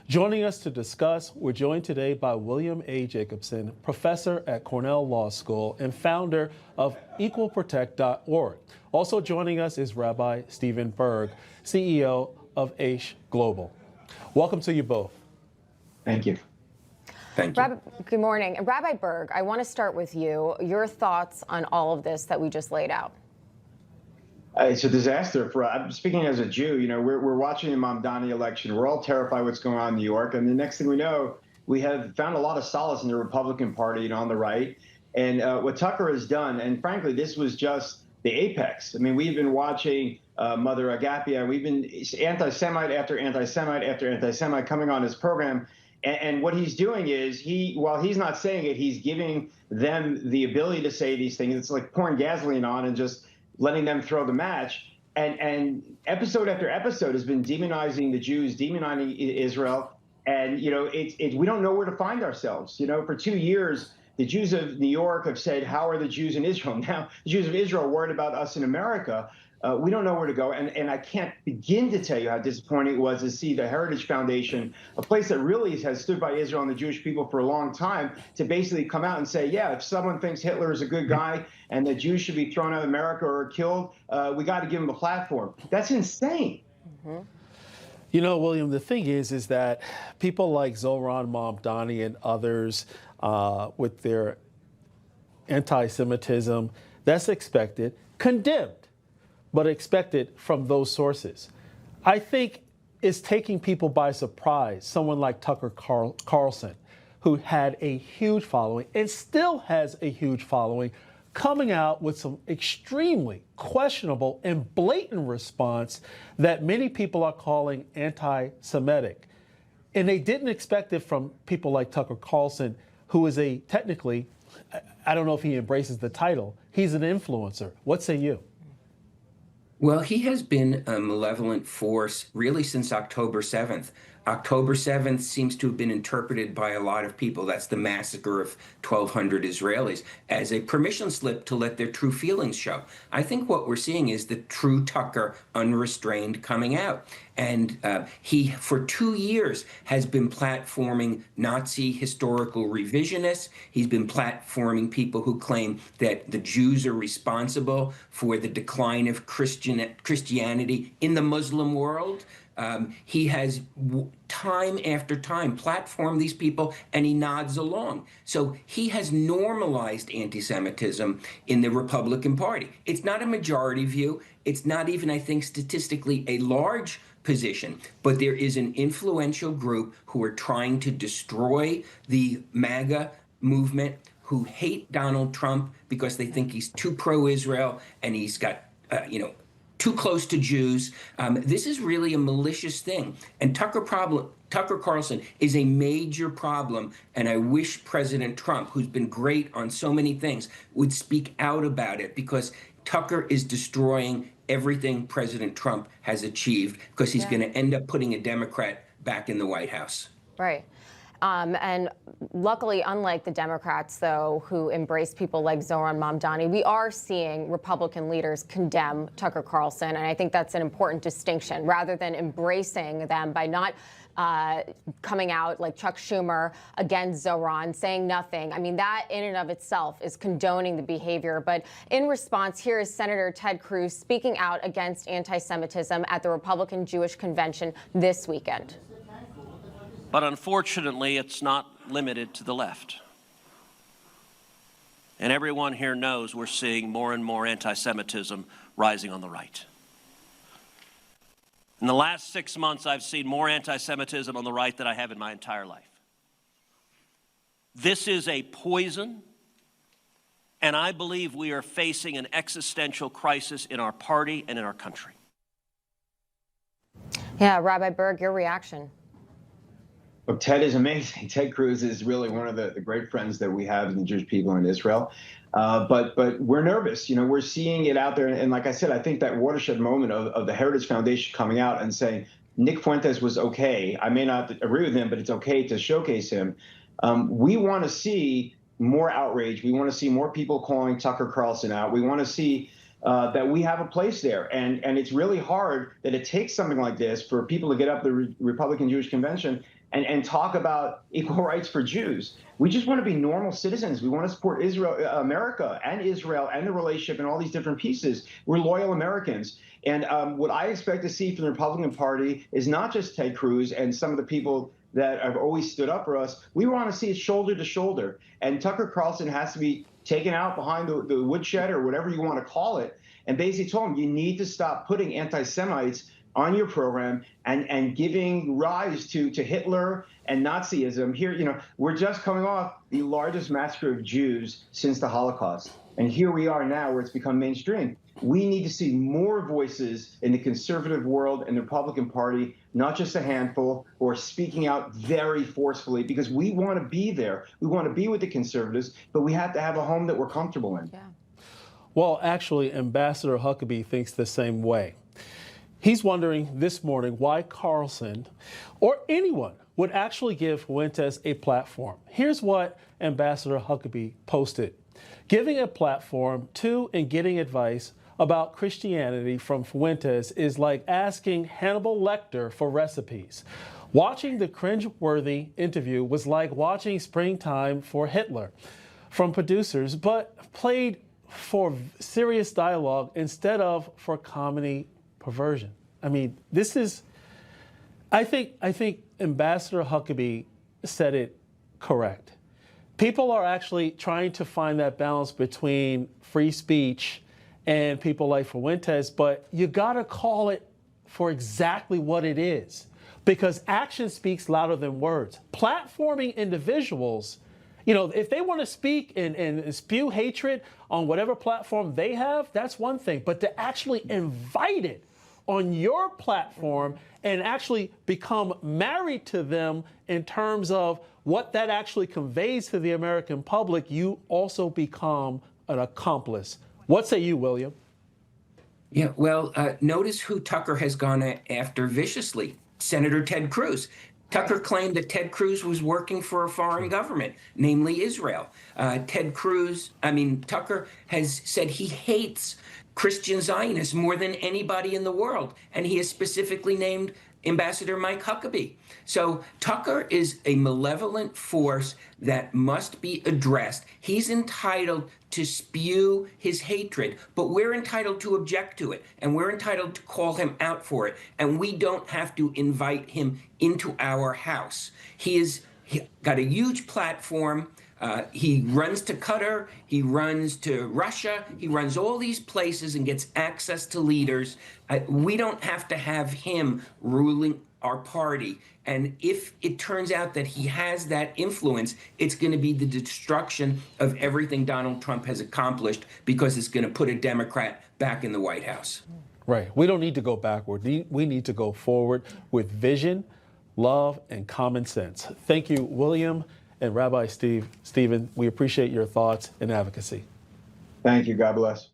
Joining us to discuss, we're joined today by William A. Jacobson, professor at Cornell Law School and founder of equalprotect.org. Also joining us is Rabbi Steven Burg, CEO of Aish Global. Welcome to you both. Thank you. Thank you. Rabbi, good morning. Rabbi Burg, I want to start with you. Your thoughts on all of this that we just laid out. It's a disaster. I'm speaking as a Jew. You know, we're watching the Mamdani election. We're all terrified what's going on in New York. And the next thing we know, we have found a lot of solace in the Republican Party and on the right. And what Tucker has done, and frankly, this was just the apex. I mean, we've been watching Mother Agapia. We've been anti-Semite after anti-Semite after anti-Semite coming on his program. And what he's doing is, while he's not saying it, he's giving them the ability to say these things. It's like pouring gasoline on and just letting them throw the match. And episode after episode has been demonizing the Jews, demonizing Israel. And, you know, we don't know where to find ourselves. You know, for 2 years, the Jews of New York have said, how are the Jews in Israel? Now, the Jews of Israel are worried about us in America. We don't know where to go. And I can't begin to tell you how disappointing it was to see the Heritage Foundation, a place that really has stood by Israel and the Jewish people for a long time, to basically come out and say, yeah, if someone thinks Hitler is a good guy and the Jews should be thrown out of America or killed, we got to give them a platform. That's insane. Mm-hmm. You know, William, the thing is that people like Zohran Mamdani and others with their anti-Semitism, that's expected, condemned, but expected from those sources. I think it's taking people by surprise. Someone like Tucker Carlson, who had a huge following and still has a huge following, coming out with some extremely questionable and blatant response that many people are calling anti-Semitic. And they didn't expect it from people like Tucker Carlson, who is technically, I don't know if he embraces the title, he's an influencer. What say you? Well, he has been a malevolent force really since October 7th. October 7th seems to have been interpreted by a lot of people, that's the massacre of 1,200 Israelis, as a permission slip to let their true feelings show. I think what we're seeing is the true Tucker unrestrained coming out. And he, for 2 years, has been platforming Nazi historical revisionists. He's been platforming people who claim that the Jews are responsible for the decline of Christianity in the Muslim world. He has time after time platformed these people, and he nods along. So he has normalized anti-Semitism in the Republican Party. It's not a majority view. It's not even, I think, statistically a large position, but there is an influential group who are trying to destroy the MAGA movement, who hate Donald Trump because they think he's too pro-Israel and he's got, too close to Jews. This is really a malicious thing. And Tucker Carlson is a major problem. And I wish President Trump, who's been great on so many things, would speak out about it, because Tucker is destroying everything President Trump has achieved, because he's going to end up putting a Democrat back in the White House. Right. And luckily, unlike the Democrats, though, who embrace people like Zohran Mamdani, we are seeing Republican leaders condemn Tucker Carlson. And I think that's an important distinction, rather than embracing them by not coming out like Chuck Schumer against Zohran, saying nothing. I mean, that in and of itself is condoning the behavior. But in response, here is Senator Ted Cruz speaking out against anti-Semitism at the Republican Jewish Convention this weekend. But unfortunately, it's not limited to the left. And everyone here knows we're seeing more and more anti-Semitism rising on the right. In the last 6 months, I've seen more anti-Semitism on the right than I have in my entire life. This is a poison, and I believe we are facing an existential crisis in our party and in our country. Yeah, Rabbi Burg, your reaction. Look, Ted is amazing. Ted Cruz is really one of the great friends that we have in the Jewish people in Israel. But we're nervous. You know, we're seeing it out there. And like I said, I think that watershed moment of the Heritage Foundation coming out and saying Nick Fuentes was okay. I may not agree with him, but it's okay to showcase him. We want to see more outrage. We want to see more people calling Tucker Carlson out. We want to see that we have a place there. And it's really hard that it takes something like this for people to get up the Republican Jewish Convention and talk about equal rights for Jews. We just want to be normal citizens. We want to support Israel, America and Israel and the relationship and all these different pieces. We're loyal Americans. And what I expect to see from the Republican Party is not just Ted Cruz and some of the people that have always stood up for us. We want to see it shoulder to shoulder. And Tucker Carlson has to be taken out behind the woodshed or whatever you want to call it, and basically told him, you need to stop putting anti-Semites on your program and giving rise to Hitler and Nazism. Here, we're just coming off the largest massacre of Jews since the Holocaust. And here we are now where it's become mainstream. We need to see more voices in the conservative world and the Republican Party, not just a handful, who are speaking out very forcefully, because we want to be there. We want to be with the conservatives, but we have to have a home that we're comfortable in. Yeah. Well, actually, Ambassador Huckabee thinks the same way. He's wondering this morning why Carlson or anyone would actually give Fuentes a platform. Here's what Ambassador Huckabee posted. Giving a platform to and getting advice about Christianity from Fuentes is like asking Hannibal Lecter for recipes. Watching the cringe-worthy interview was like watching Springtime for Hitler from producers, but played for serious dialogue instead of for comedy perversion. I mean, this is, I think Ambassador Huckabee said it correct. People are actually trying to find that balance between free speech and people like Fuentes, but you gotta call it for exactly what it is, because action speaks louder than words. Platforming individuals, if they want to speak and spew hatred on whatever platform they have, that's one thing. But to actually invite it on your platform and actually become married to them in terms of what that actually conveys to the American public, you also become an accomplice. What say you, William? Yeah, well, notice who Tucker has gone after viciously. Senator Ted Cruz. Tucker claimed that Ted Cruz was working for a foreign government, namely Israel. Tucker has said he hates Christian Zionists more than anybody in the world, and he has specifically named Ambassador Mike Huckabee. So Tucker is a malevolent force that must be addressed. He's entitled to spew his hatred, but we're entitled to object to it, and we're entitled to call him out for it, and we don't have to invite him into our house. He got a huge platform. He runs to Qatar, he runs to Russia, he runs all these places and gets access to leaders. We don't have to have him ruling our party. And if it turns out that he has that influence, it's going to be the destruction of everything Donald Trump has accomplished, because it's going to put a Democrat back in the White House. Right. We don't need to go backward. We need to go forward with vision, love, and common sense. Thank you, William and Rabbi Steven. We appreciate your thoughts and advocacy. Thank you. God bless.